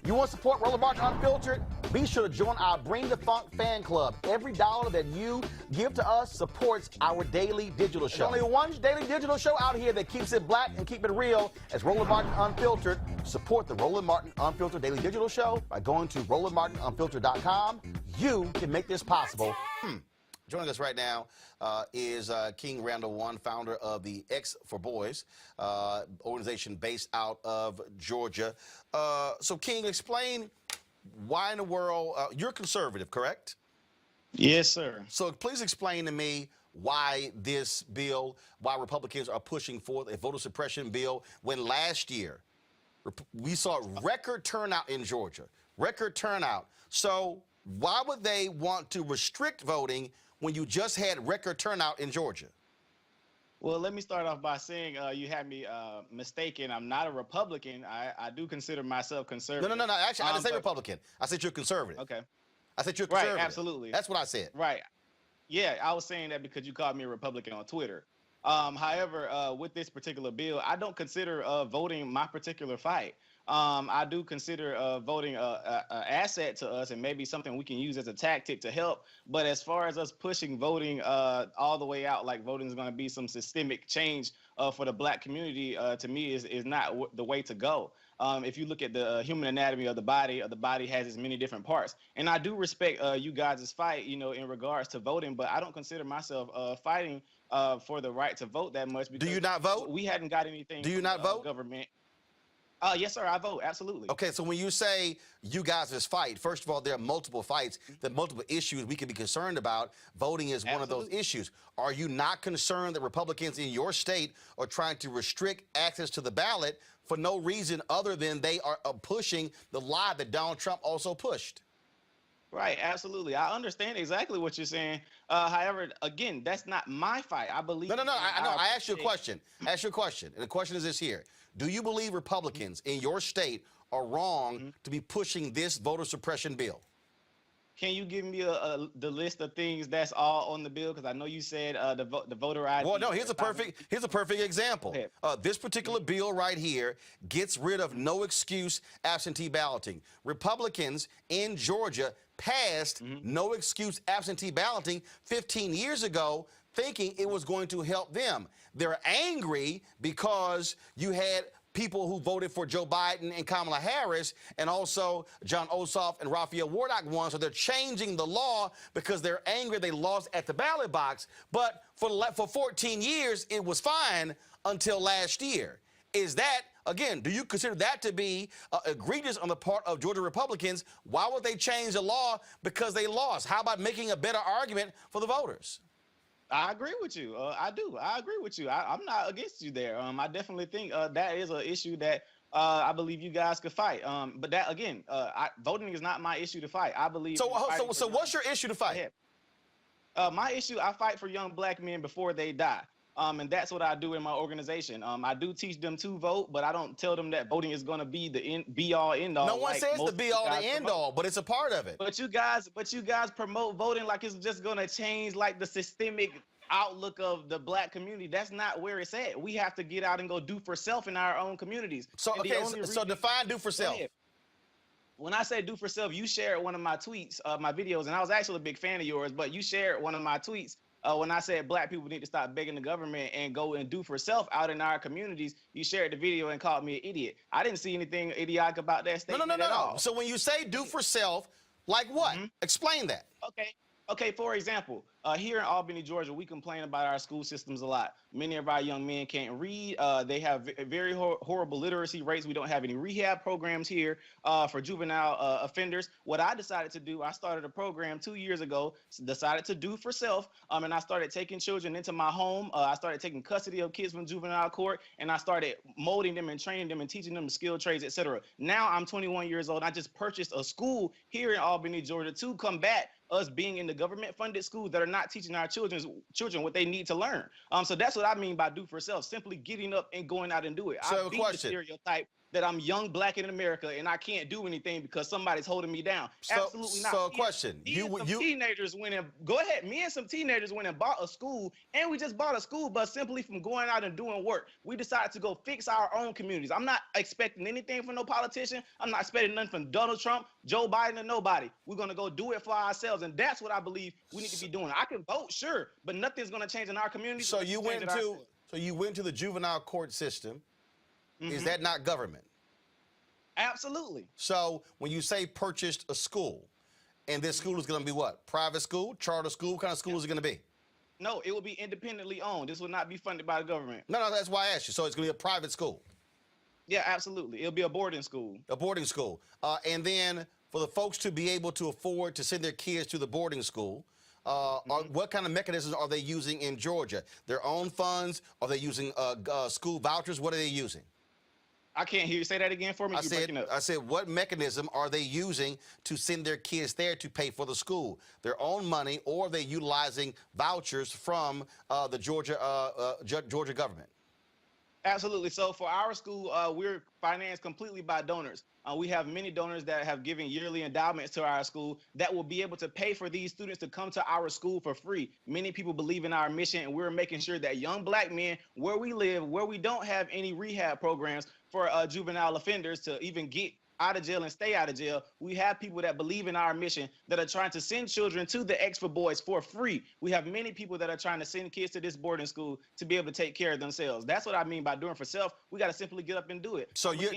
You want to support Roland Martin Unfiltered? Be sure to join our Bring the Funk fan club. Every dollar that you give to us supports our daily digital show. There's only one daily digital show out here that keeps it black and keep it real. As Roland Martin Unfiltered. Support the Roland Martin Unfiltered daily digital show by going to RolandMartinUnfiltered.com. You can make this possible. Joining us right now is King Randall, founder of the X for Boys organization based out of Georgia. So, King, explain why in the world you're conservative, correct? Yes, sir. So, please explain to me why this bill, why Republicans are pushing for a voter suppression bill when last year we saw record turnout in Georgia, record turnout. So, why would they want to restrict voting when you just had record turnout in Georgia? Well, let me start off by saying you had me mistaken. I'm not a Republican. I do consider myself conservative. No. Actually, I didn't say Republican. I said you're conservative. Okay. I said you're conservative. Right, absolutely. That's what I said. Right. Yeah, I was saying that because you called me a Republican on Twitter. However, with this particular bill, I don't consider voting my particular fight. I do consider voting an asset to us and maybe something we can use as a tactic to help. But as far as us pushing voting all the way out, like voting is going to be some systemic change for the black community, to me is not the way to go. If you look at the human anatomy of the body has its many different parts. And I do respect you guys' fight, you know, in regards to voting, but I don't consider myself fighting for the right to vote that much. Because do you not vote? We hadn't got anything. Do you not vote? Government. Yes, sir, I vote, absolutely. Okay, so when you say you guys' fight, first of all, there are multiple fights, there are multiple issues we can be concerned about. Voting is one of those issues. Are you not concerned that Republicans in your state are trying to restrict access to the ballot for no reason other than they are pushing the lie that Donald Trump also pushed? Right, absolutely. I understand exactly what you're saying. However, again, that's not my fight. I believe. No. I asked you a question. And the question is this here. Do you believe Republicans in your state are wrong to be pushing this voter suppression bill? Can you give me the list of things that's all on the bill? Because I know you said the voter ID. Well, no. Here's a perfect example. This particular bill right here gets rid of no excuse absentee balloting. Republicans in Georgia passed no excuse absentee balloting 15 years ago, thinking it was going to help them. They're angry because you had people who voted for Joe Biden and Kamala Harris, and also John Ossoff and Raphael Warnock won. So they're changing the law because they're angry they lost at the ballot box. But for 14 years, it was fine until last year. Is that, again, do you consider that to be egregious on the part of Georgia Republicans? Why would they change the law because they lost? How about making a better argument for the voters? I agree with you. I do. I agree with you. I'm not against you there. I definitely think that is an issue that I believe you guys could fight. But that, again, voting is not my issue to fight. I believe. So what's your issue to fight? My issue, I fight for young black men before they die. And that's what I do in my organization. I do teach them to vote, but I don't tell them that voting is going to be the be-all, end-all. No one says the be-all, the end-all, but it's a part of it. But you guys promote voting like it's just going to change like the systemic outlook of the black community. That's not where it's at. We have to get out and go do for self in our own communities. So, so define do for self. When I say do for self, you shared one of my tweets, my videos, and I was actually a big fan of yours, but you shared one of my tweets. When I said black people need to stop begging the government and go and do for self out in our communities, you shared the video and called me an idiot. I didn't see anything idiotic about that statement at all. So when you say do for self, like what? Explain that. Okay, for example, here in Albany, Georgia, we complain about our school systems a lot. Many of our young men can't read. They have very horrible literacy rates. We don't have any rehab programs here for juvenile offenders. What I decided to do, I started a program 2 years ago, decided to do for self, and I started taking children into my home. I started taking custody of kids from juvenile court, and I started molding them and training them and teaching them skilled trades, etc. Now I'm 21 years old. I just purchased a school here in Albany, Georgia to combat us being in the government-funded schools that are not teaching our children what they need to learn. So that's what I mean by do for self, simply getting up and going out and do it. So I beat the stereotype that I'm young black in America and I can't do anything because somebody's holding me down. Absolutely not. So, question: teenagers went and go ahead. Me and some teenagers went and bought a school, and we just bought a school bus simply from going out and doing work. We decided to go fix our own communities. I'm not expecting anything from no politician. I'm not expecting nothing from Donald Trump, Joe Biden, or nobody. We're gonna go do it for ourselves, and that's what I believe we need to be doing. I can vote, sure, but nothing's gonna change in our community. So you went to the juvenile court system. Is that not government? Absolutely. So when you say purchased a school, and this school is going to be what? Private school, charter school? What kind of school is it going to be? No, it will be independently owned. This will not be funded by the government. No, that's why I asked you. So it's going to be a private school? Yeah, absolutely. It'll be a boarding school. A boarding school. And then for the folks to be able to afford to send their kids to the boarding school, what kind of mechanisms are they using in Georgia? Their own funds? Are they using school vouchers? What are they using? I can't hear you. Say that again for me. I said, what mechanism are they using to send their kids there to pay for the school? Their own money, or are they utilizing vouchers from the Georgia government? Absolutely. So for our school, we're financed completely by donors. We have many donors that have given yearly endowments to our school that will be able to pay for these students to come to our school for free. Many people believe in our mission, and we're making sure that young black men, where we live, where we don't have any rehab programs for juvenile offenders to even get out of jail and stay out of jail, we have people that believe in our mission that are trying to send children to the Extra Boys for free. We have many people that are trying to send kids to this boarding school to be able to take care of themselves. That's what I mean by doing for self. We got to simply get up and do it. So you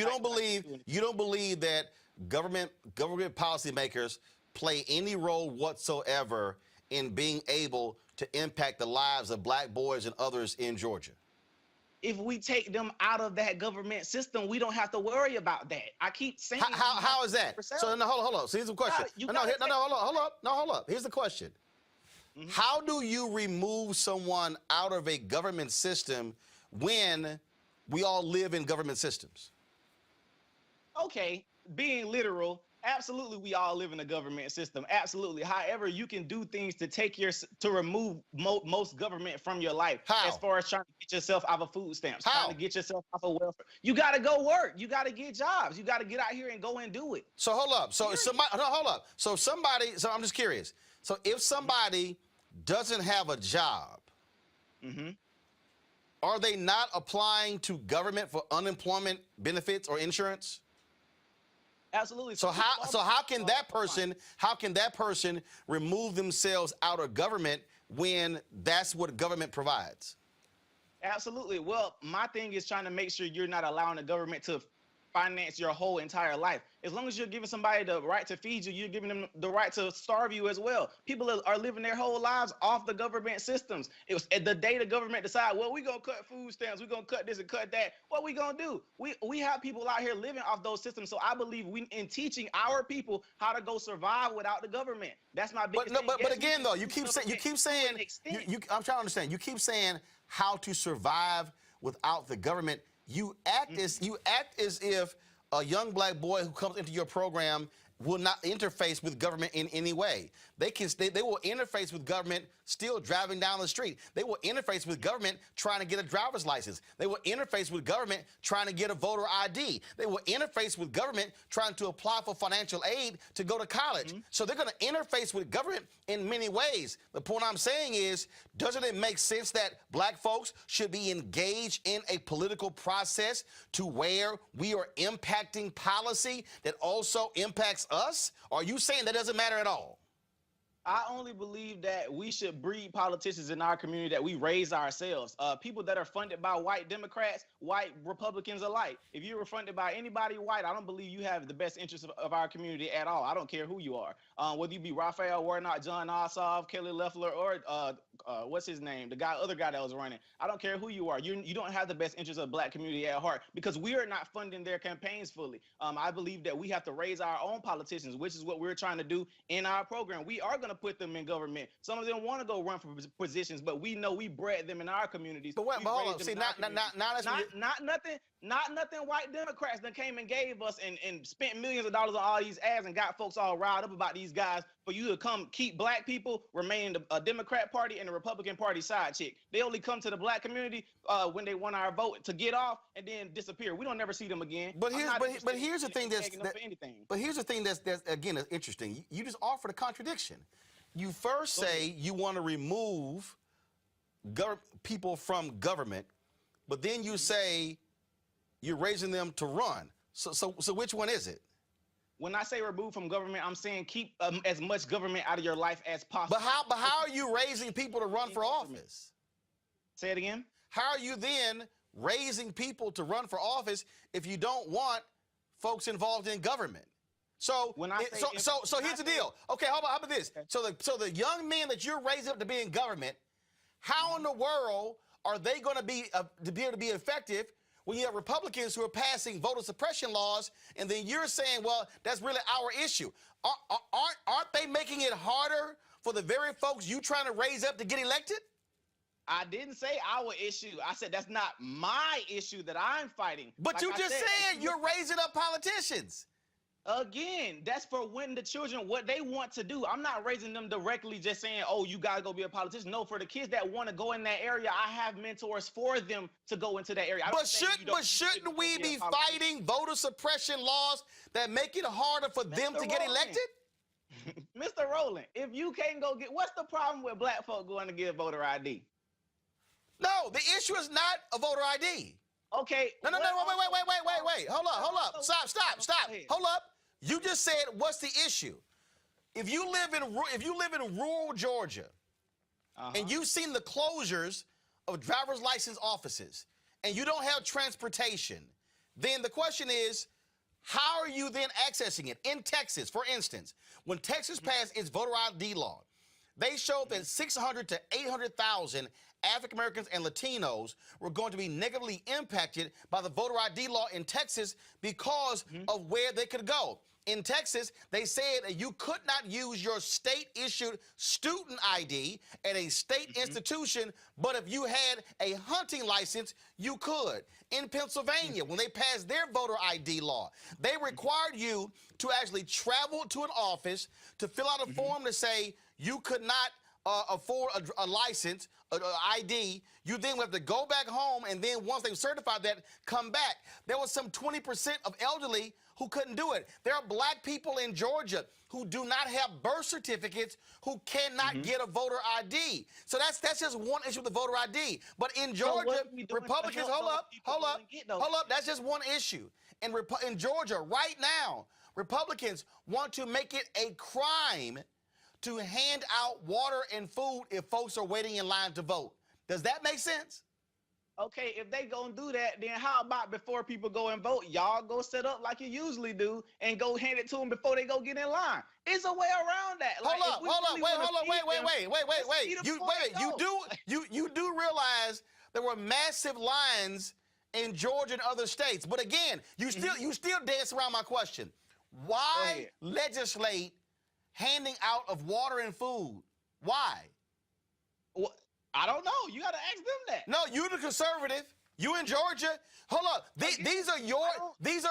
don't believe that government policymakers play any role whatsoever in being able to impact the lives of black boys and others in Georgia? If we take them out of that government system, we don't have to worry about that. I keep saying. How is that? So hold on. So here's the question. Hold up. Here's the question. How do you remove someone out of a government system when we all live in government systems? Okay, being literal. Absolutely, we all live in a government system. Absolutely. However, you can do things to remove most government from your life. How? As far as trying to get yourself out of food stamps, How? trying to get yourself off of welfare. You got to go work. You got to get jobs. You got to get out here and go and do it. So hold up. So I'm just curious. So if somebody doesn't have a job, are they not applying to government for unemployment benefits or insurance? Absolutely. So how can that person remove themselves out of government when that's what government provides? Absolutely. Well, my thing is trying to make sure you're not allowing the government to finance your whole entire life. As long as you're giving somebody the right to feed you, you're giving them the right to starve you as well. People are living their whole lives off the government systems. It was the day the government decide, well, we're going to cut food stamps, we're going to cut this and cut that. What we going to do? We have people out here living off those systems. So I believe in teaching our people how to go survive without the government. That's my biggest thing. But again, though, you keep saying, I'm trying to understand. You keep saying how to survive without the government. You act as if a young black boy who comes into your program will not interface with government in any way. They will interface with government still driving down the street. They will interface with government trying to get a driver's license. They will interface with government trying to get a voter ID. They will interface with government trying to apply for financial aid to go to college. So they're going to interface with government in many ways. The point I'm saying is, doesn't it make sense that black folks should be engaged in a political process to where we are impacting policy that also impacts us? Or are you saying that doesn't matter at all? I only believe that we should breed politicians in our community that we raise ourselves. People that are funded by white Democrats, white Republicans alike. If you were funded by anybody white, I don't believe you have the best interest of our community at all. I don't care who you are. Whether you be Raphael Warnock, John Ossoff, Kelly Loeffler, or what's his name? The other guy that was running. I don't care who you are. You don't have the best interest of the black community at heart because we are not funding their campaigns fully. I believe that we have to raise our own politicians, which is what we're trying to do in our program. We are going to put them in government. Some of them want to go run for positions, but we know we bred them in our communities. But hold on. See, not Not nothing white Democrats that came and gave us and spent millions of dollars on all these ads and got folks all riled up about these guys for you to come keep black people remain a Democrat Party and the Republican Party side chick. They only come to the black community when they want our vote to get off and then disappear. We don't never see them again. But here's the thing that's again interesting. You just offered a contradiction. You first say you want to remove people from government, but then you say you're raising them to run. So which one is it? When I say remove from government, I'm saying keep as much government out of your life as possible. But how are you raising people to run for office? Say it again. How are you then raising people to run for office if you don't want folks involved in government? So here's the deal. Okay, how about this? Okay. So the young men that you're raising up to be in government, how in the world are they going to be able to be effective when you have Republicans who are passing voter suppression laws, and then you're saying, well, that's really our issue? Aren't they making it harder for the very folks you trying to raise up to get elected? I didn't say our issue. I said that's not my issue that I'm fighting. But like you just said you're raising up politicians. Again, that's for when the children, what they want to do. I'm not raising them directly just saying, oh, you got to go be a politician. No, for the kids that want to go in that area, I have mentors for them to go into that area. But shouldn't we be fighting voter suppression laws that make it harder for them to get elected? Mr. Roland, if you can't go get, what's the problem with black folk going to get voter ID? No, the issue is not a voter ID. Okay. No, wait. Hold up. Stop. Hold up. You just said, what's the issue? If you live in rural Georgia, and you've seen the closures of driver's license offices, and you don't have transportation, then the question is, how are you then accessing it? In Texas, for instance, when Texas passed its voter ID law, they showed that 600 to 800,000 African Americans and Latinos were going to be negatively impacted by the voter ID law in Texas because of where they could go. In Texas, they said that you could not use your state-issued student ID at a state institution, but if you had a hunting license, you could. In Pennsylvania, when they passed their voter ID law, they required you to actually travel to an office to fill out a form to say you could not afford a license, an ID. You then have to go back home, and then once they've certified that, come back. There was some 20% of elderly who couldn't do it. There are black people in Georgia who do not have birth certificates who cannot get a voter ID. So that's just one issue with the voter ID. But in Georgia, Republicans, hold up, that's just one issue. In Georgia, right now, Republicans want to make it a crime to hand out water and food if folks are waiting in line to vote. Does that make sense? Okay, if they gonna do that, then how about before people go and vote, y'all go set up like you usually do and go hand it to them before they go get in line? It's a way around that. Hold up, wait. You do realize there were massive lines in Georgia and other states, but again, you still dance around my question. Why legislate handing out of water and food? Why? Well, I don't know. You got to ask them that. No, you the conservative. You in Georgia. Hold up. These are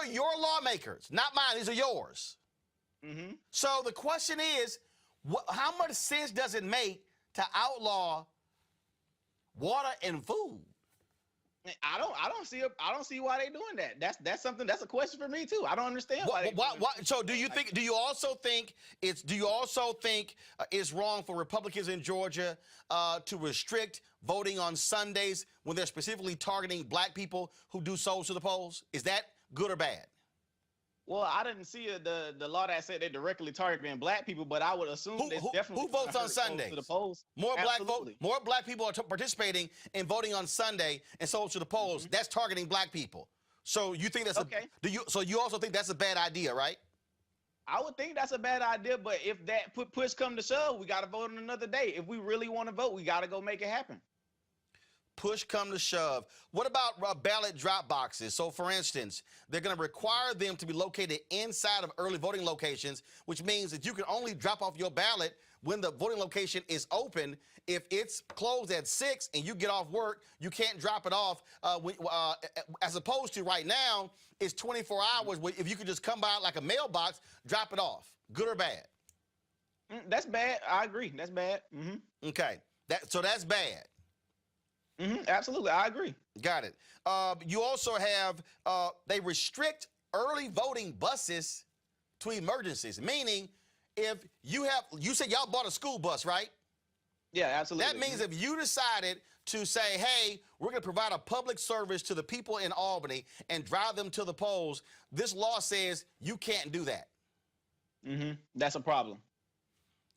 your lawmakers, not mine. These are yours. So the question is, how much sense does it make to outlaw water and food? I don't see why they're doing that. That's a question for me too. I don't understand why. So do you also think it's wrong for Republicans in Georgia to restrict voting on Sundays when they're specifically targeting black people who do souls to the polls? Is that good or bad? Well, I didn't see the law that said they're directly targeting black people, but I would assume who votes on Sunday to the polls. More black people are participating in voting on Sunday and souls to the polls. That's targeting black people. So you think that's So you also think that's a bad idea, right? I would think that's a bad idea, but if that push come to shove, we got to vote on another day. If we really want to vote, we got to go make it happen. push come to shove, what about ballot drop boxes? So, for instance, they're going to require them to be located inside of early voting locations, which means that you can only drop off your ballot when the voting location is open. If it's closed at 6 and you get off work, you can't drop it off. As opposed to right now, it's 24 hours. If you could just come by like a mailbox, drop it off. Good or bad? That's bad. I agree. That's bad. Okay. So that's bad. Absolutely. I agree. Got it. You also have, they restrict early voting buses to emergencies, meaning if you said y'all bought a school bus, right? Yeah, absolutely. That means if you decided to say, hey, we're going to provide a public service to the people in Albany and drive them to the polls, this law says you can't do that. That's a problem.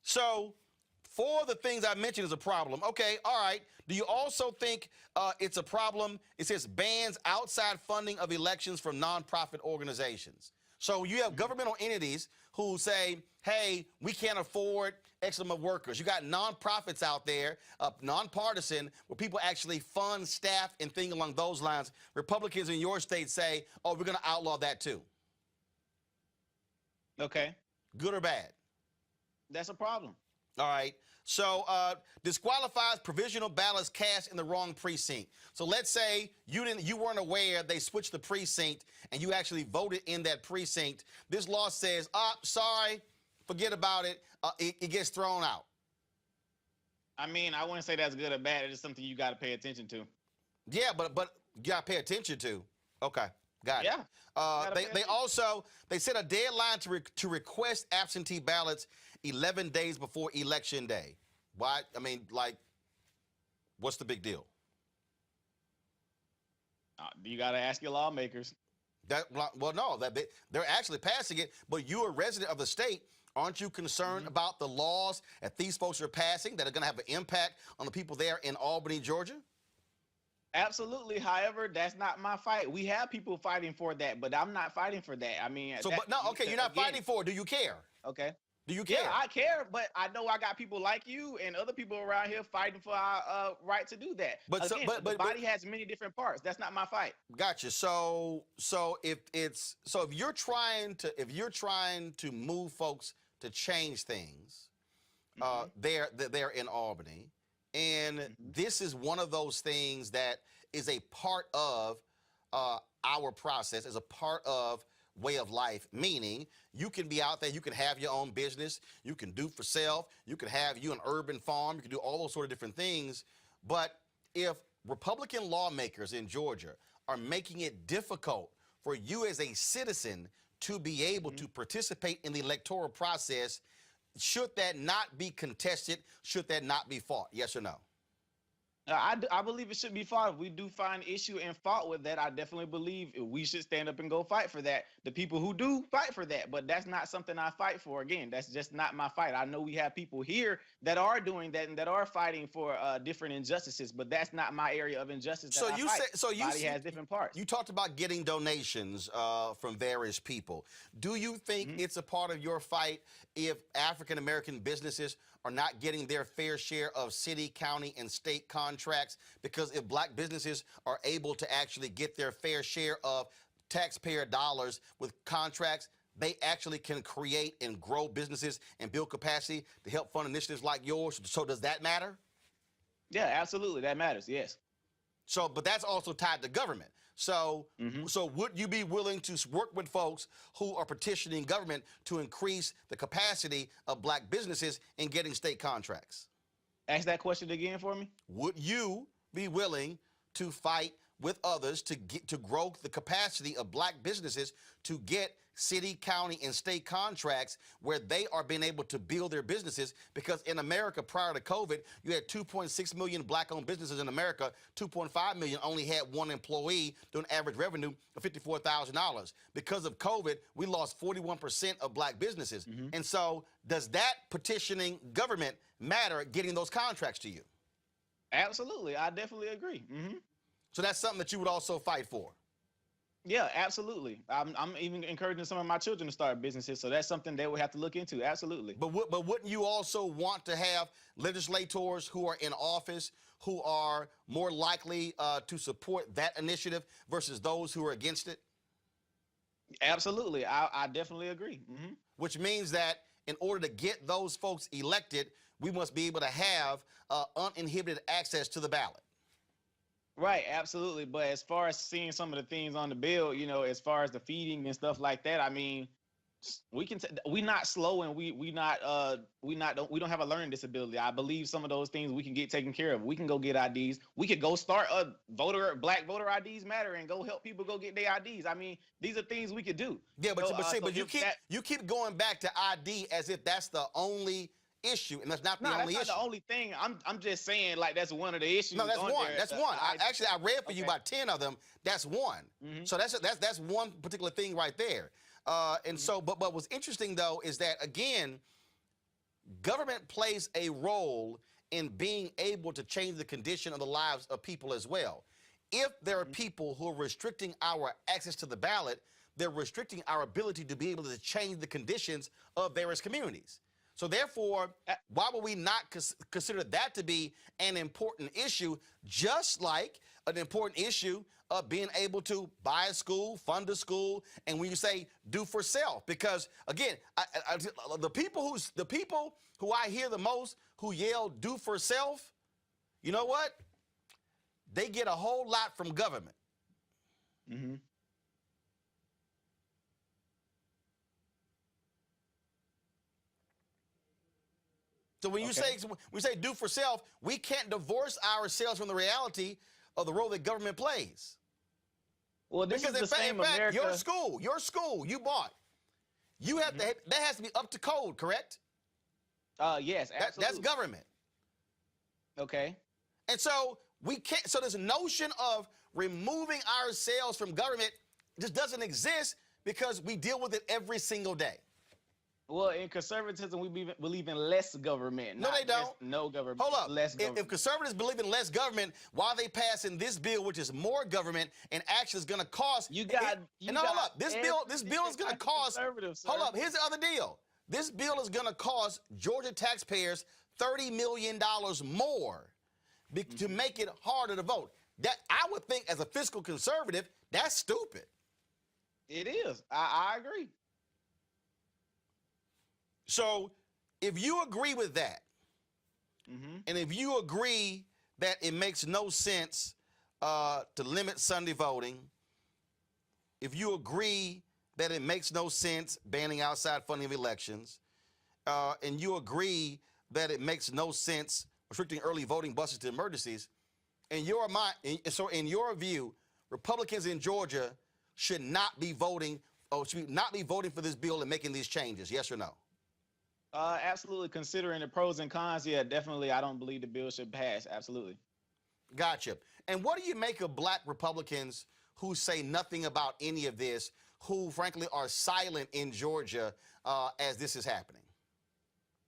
So for the things I mentioned is a problem. Okay, all right. Do you also think it's a problem? It says bans outside funding of elections from nonprofit organizations. So you have governmental entities who say, hey, we can't afford X number of workers. You got nonprofits out there, nonpartisan, where people actually fund staff and things along those lines. Republicans in your state say, oh, we're going to outlaw that too. Okay. Good or bad? That's a problem. All right. So disqualifies provisional ballots cast in the wrong precinct. So let's say you weren't aware they switched the precinct and you actually voted in that precinct. This law says, sorry, forget about it. It gets thrown out. I mean, I wouldn't say that's good or bad. It's just something you got to pay attention to. Yeah, but you got to pay attention to. Okay. Got it. Yeah. They set a deadline to request absentee ballots 11 days before Election Day. Why? I mean, like, what's the big deal? You got to ask your lawmakers. Well, no, they're actually passing it, but you're a resident of the state. Aren't you concerned about the laws that these folks are passing that are going to have an impact on the people there in Albany, Georgia? Absolutely. However, that's not my fight. We have people fighting for that, but I'm not fighting for that. I mean, you're not fighting for it. Do you care? Okay. Do you care? Yeah, I care, but I know I got people like you and other people around here fighting for our right to do that. But the body has many different parts. That's not my fight. Gotcha. So if you're trying to move folks to change things, they're in Albany. And this is one of those things that is a part of our process, as a part of way of life, meaning you can be out there, you can have your own business, you can do for self, you can have an urban farm, you can do all those sort of different things. But if Republican lawmakers in Georgia are making it difficult for you as a citizen to be able to participate in the electoral process, should that not be contested? Should that not be fought? Yes or no? I believe it should be fought. If we do find issue and fault with that, I definitely believe we should stand up and go fight for that. The people who do fight for that, but that's not something I fight for. Again, that's just not my fight. I know we have people here that are doing that and that are fighting for different injustices, but that's not my area of injustice. So you has different parts. You talked about getting donations from various people. Do you think it's a part of your fight if African American businesses are not getting their fair share of city, county, and state contracts? Because if black businesses are able to actually get their fair share of taxpayer dollars with contracts, they actually can create and grow businesses and build capacity to help fund initiatives like yours. So does that matter? Yeah, absolutely. That matters. Yes. So, but that's also tied to government. So, so would you be willing to work with folks who are petitioning government to increase the capacity of black businesses in getting state contracts? Ask that question again for me. Would you be willing to fight with others to grow the capacity of black businesses to get city, county, and state contracts where they are being able to build their businesses? Because in America, prior to COVID, you had 2.6 million black-owned businesses in America. 2.5 million only had one employee doing average revenue of $54,000. Because of COVID, we lost 41% of black businesses. And so does that petitioning government matter getting those contracts to you? Absolutely. I definitely agree. So that's something that you would also fight for? Yeah, absolutely. I'm even encouraging some of my children to start businesses, so that's something they would have to look into. Absolutely. But wouldn't you also want to have legislators who are in office who are more likely to support that initiative versus those who are against it? Absolutely. I definitely agree. Which means that in order to get those folks elected, we must be able to have uninhibited access to the ballot. Right, absolutely. But as far as seeing some of the things on the bill, as far as the feeding and stuff like that, I mean, we not slow, and we don't have a learning disability. I believe some of those things we can get taken care of. We can go get IDs. We could go start a black voter IDs matter and go help people go get their IDs. I mean, these are things we could do. Yeah, but you keep going back to ID as if that's the only issue, and that's not the only issue. That's not the only thing. I'm just saying, like, that's one of the issues. No, that's one. That's one. I read for you about 10 of them. That's one. So that's one particular thing right there. And so, but what's interesting though is that, again, government plays a role in being able to change the condition of the lives of people as well. If there are people who are restricting our access to the ballot, they're restricting our ability to be able to change the conditions of various communities. So therefore, why would we not consider that to be an important issue, just like an important issue of being able to buy a school, fund a school, and when you say do for self? Because again, the people who I hear the most who yell do for self, you know what? They get a whole lot from government. So when you say do for self, we can't divorce ourselves from the reality of the role that government plays. Well, this because is the same in fact, America. your school you bought, you have to, that has to be up to code, correct? Yes, absolutely. That's government. Okay. And so we can't. So this notion of removing ourselves from government just doesn't exist because we deal with it every single day. Well, in conservatism, we believe in less government. No, they don't. No government. Hold up. Less government. If conservatives believe in less government, why are they passing this bill, which is more government and actually is going to cost? Hold up. This bill is going to cost. Hold up. Here's the other deal. This bill is going to cost Georgia taxpayers $30 million more to make it harder to vote. That I would think, as a fiscal conservative, that's stupid. It is. I agree. So if you agree with that, and if you agree that it makes no sense to limit Sunday voting, if you agree that it makes no sense banning outside funding of elections, and you agree that it makes no sense restricting early voting buses to emergencies, in your view, Republicans in Georgia should not be voting for this bill and making these changes, yes or no? Absolutely. Considering the pros and cons, yeah, definitely. I don't believe the bill should pass. Absolutely. Gotcha. And what do you make of black Republicans who say nothing about any of this, who frankly are silent in Georgia as this is happening?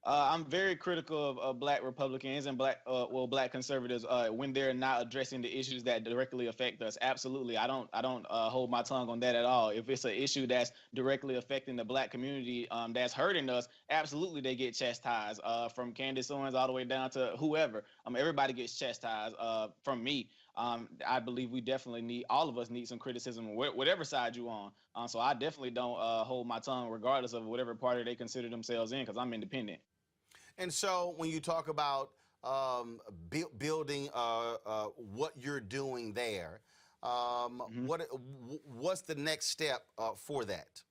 I'm very critical of black Republicans and black conservatives when they're not addressing the issues that directly affect us. Absolutely, I don't hold my tongue on that at all. If it's an issue that's directly affecting the black community, that's hurting us, absolutely they get chastised. From Candace Owens all the way down to whoever. Everybody gets chastised. From me. I believe we definitely all of us need some criticism, whatever side you on. So I definitely don't hold my tongue regardless of whatever party they consider themselves in, because I'm independent. And so when you talk about building what you're doing there, what's the next step for that?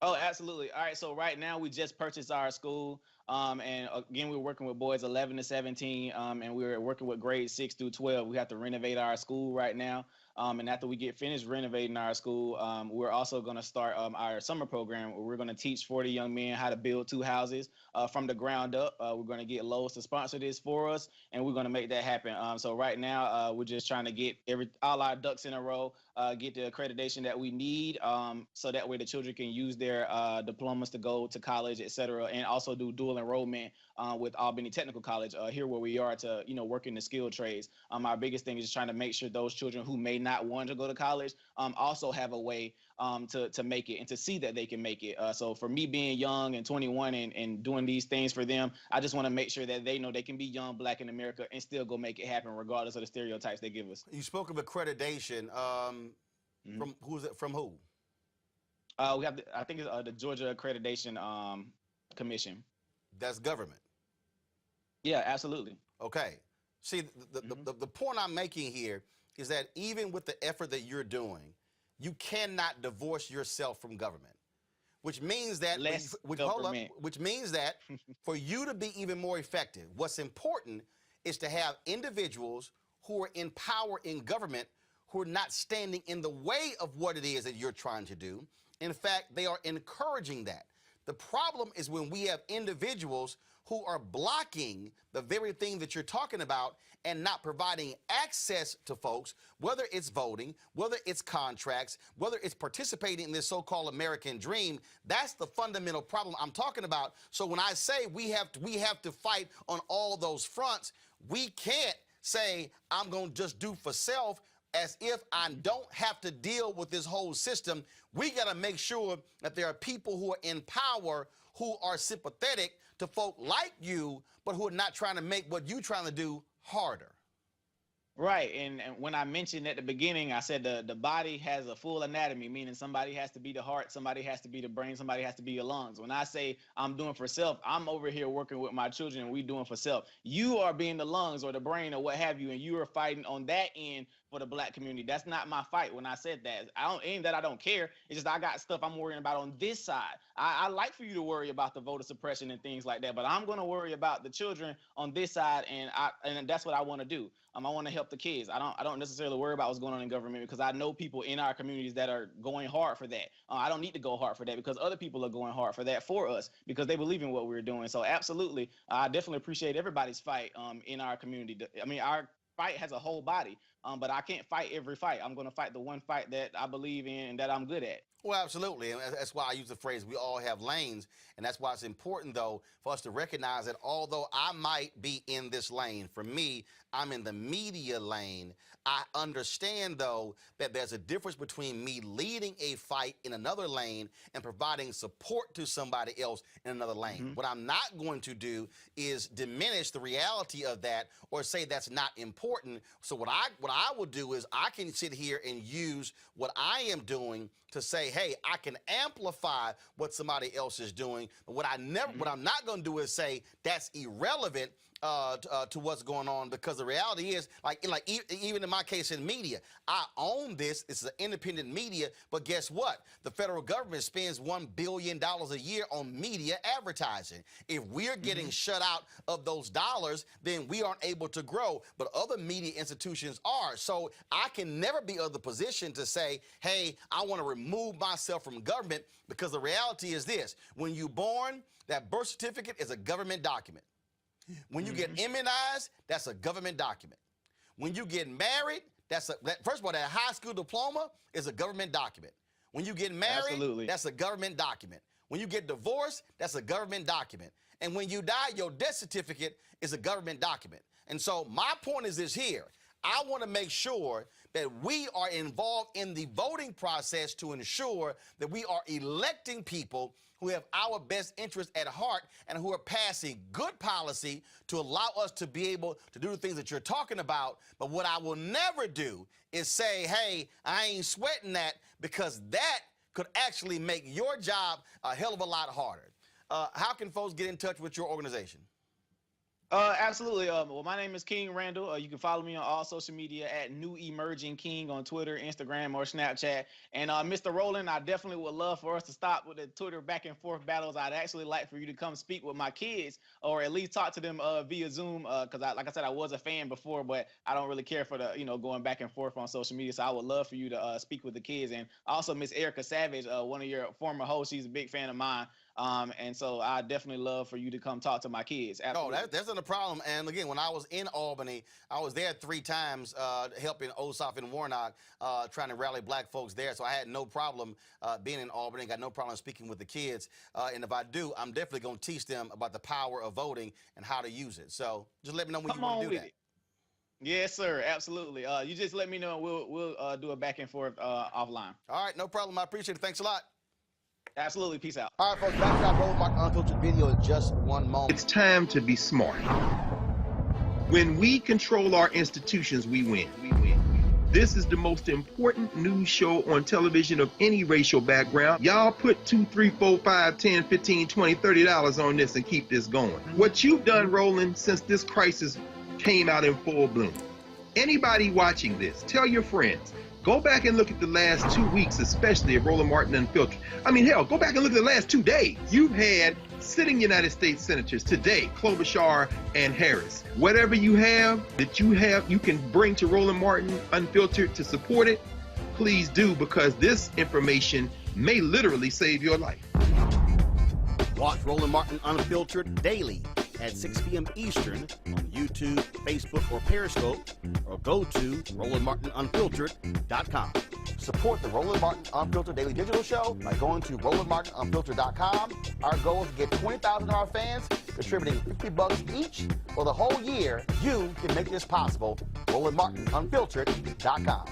Oh, absolutely. All right. So right now we just purchased our school. And again, we're working with boys 11 to 17, and we're working with grades 6 through 12. We have to renovate our school right now. And after we get finished renovating our school, we're also going to start our summer program where we're going to teach 40 young men how to build 2 houses from the ground up. We're going to get Lowe's to sponsor this for us, and we're going to make that happen. So right now, we're just trying to get all our ducks in a row, get the accreditation that we need, so that way the children can use their diplomas to go to college, et cetera, and also do dual enrollment with Albany Technical College here where we are to work in the skilled trades. Our biggest thing is just trying to make sure those children who may not not wanting to go to college also have a way to make it and to see that they can make it. So for me being young and 21 and doing these things for them, I just want to make sure that they know they can be young, black in America and still go make it happen regardless of the stereotypes they give us. You spoke of accreditation. From who's it? From who? We have, I think it's the Georgia Accreditation Commission. That's government. Yeah, absolutely. Okay. See, the point I'm making here is that even with the effort that you're doing, you cannot divorce yourself from government, which means that which means that for you to be even more effective, what's important is to have individuals who are in power in government who are not standing in the way of what it is that you're trying to do. In fact, they are encouraging that. The problem is when we have individuals who are blocking the very thing that you're talking about and not providing access to folks, whether it's voting, whether it's contracts, whether it's participating in this so-called American dream. That's the fundamental problem I'm talking about. So when I say we have to fight on all those fronts, we can't say I'm going to just do for self as if I don't have to deal with this whole system. We got to make sure that there are people who are in power who are sympathetic to folk like you, but who are not trying to make what you're trying to do harder. Right, and when I mentioned at the beginning, I said the body has a full anatomy, meaning somebody has to be the heart, somebody has to be the brain, somebody has to be your lungs. When I say I'm doing for self, I'm over here working with my children and we doing for self. You are being the lungs or the brain or what have you, and you are fighting on that end for the black community. That's not my fight. When I said that, ain't that I don't care. It's just I got stuff I'm worrying about on this side. I like for you to worry about the voter suppression and things like that, but I'm going to worry about the children on this side, and that's what I want to do. I want to help the kids. I don't necessarily worry about what's going on in government because I know people in our communities that are going hard for that. I don't need to go hard for that because other people are going hard for that for us because they believe in what we're doing. So absolutely, I definitely appreciate everybody's fight in our community. I mean, our fight has a whole body, but I can't fight every fight. I'm going to fight the one fight that I believe in and that I'm good at. Well, absolutely, and that's why I use the phrase, we all have lanes, and that's why it's important, though, for us to recognize that although I might be in this lane, for me, I'm in the media lane, I understand, though, that there's a difference between me leading a fight in another lane and providing support to somebody else in another lane. What I'm not going to do is diminish the reality of that or say that's not important. So what I will do is I can sit here and use what I am doing to say, hey, I can amplify what somebody else is doing. But what I'm not going to do is say that's irrelevant to what's going on, because the reality is, even in my case in media, I own this. It's an independent media, but guess what? The federal government spends $1 billion a year on media advertising. If we're getting shut out of those dollars, then we aren't able to grow, but other media institutions are. So I can never be of the position to say, hey, I want to remove myself from government, because the reality is this: when you're born, that birth certificate is a government document. When you get immunized, that's a government document. When you get married, first of all, that high school diploma is a government document. When you get married, that's a government document. When you get divorced, that's a government document. And when you die, your death certificate is a government document. And so my point is this here: I want to make sure that we are involved in the voting process to ensure that we are electing people who have our best interest at heart and who are passing good policy to allow us to be able to do the things that you're talking about. But what I will never do is say, hey, I ain't sweating that, because that could actually make your job a hell of a lot harder. How can folks get in touch with your organization? Absolutely. Well, my name is King Randall. You can follow me on all social media at New Emerging King on Twitter, Instagram, or Snapchat. And Mr. Roland, I definitely would love for us to stop with the Twitter back and forth battles. I'd actually like for you to come speak with my kids, or at least talk to them via Zoom. Because like I said, I was a fan before, but I don't really care for the going back and forth on social media. So I would love for you to speak with the kids. And also Miss Erica Savage, one of your former hosts, she's a big fan of mine. And so I definitely love for you to come talk to my kids. Absolutely. Oh, that's not a problem. And again, when I was in Albany, I was there 3 times helping Ossoff and Warnock, trying to rally black folks there. So I had no problem being in Albany, got no problem speaking with the kids. And if I do, I'm definitely going to teach them about the power of voting and how to use it. So just let me know when you want to do that. Yes, sir. Absolutely. You just let me know, and we'll do a back and forth offline. All right, no problem. I appreciate it. Thanks a lot. Absolutely. Peace out. All right, folks, back to our Roland Martin Unfiltered video in just one moment. It's time to be smart. When we control our institutions, we win. This is the most important news show on television of any racial background. Y'all put $2, $3, $4, $5, $10, $15, $20, $30 on this and keep this going. What you've done, Roland, since this crisis came out in full bloom. Anybody watching this, tell your friends. Go back and look at the last 2 weeks, especially of Roland Martin Unfiltered. I mean, hell, go back and look at the last 2 days. You've had sitting United States senators today, Klobuchar and Harris. Whatever you have that you can bring to Roland Martin Unfiltered to support it, please do, because this information may literally save your life. Watch Roland Martin Unfiltered daily at 6 p.m. Eastern on YouTube, Facebook, or Periscope, or go to RolandMartinUnfiltered.com. Support the Roland Martin Unfiltered Daily Digital Show by going to RolandMartinUnfiltered.com. Our goal is to get 20,000 of our fans contributing $50 each for the whole year. You can make this possible. RolandMartinUnfiltered.com.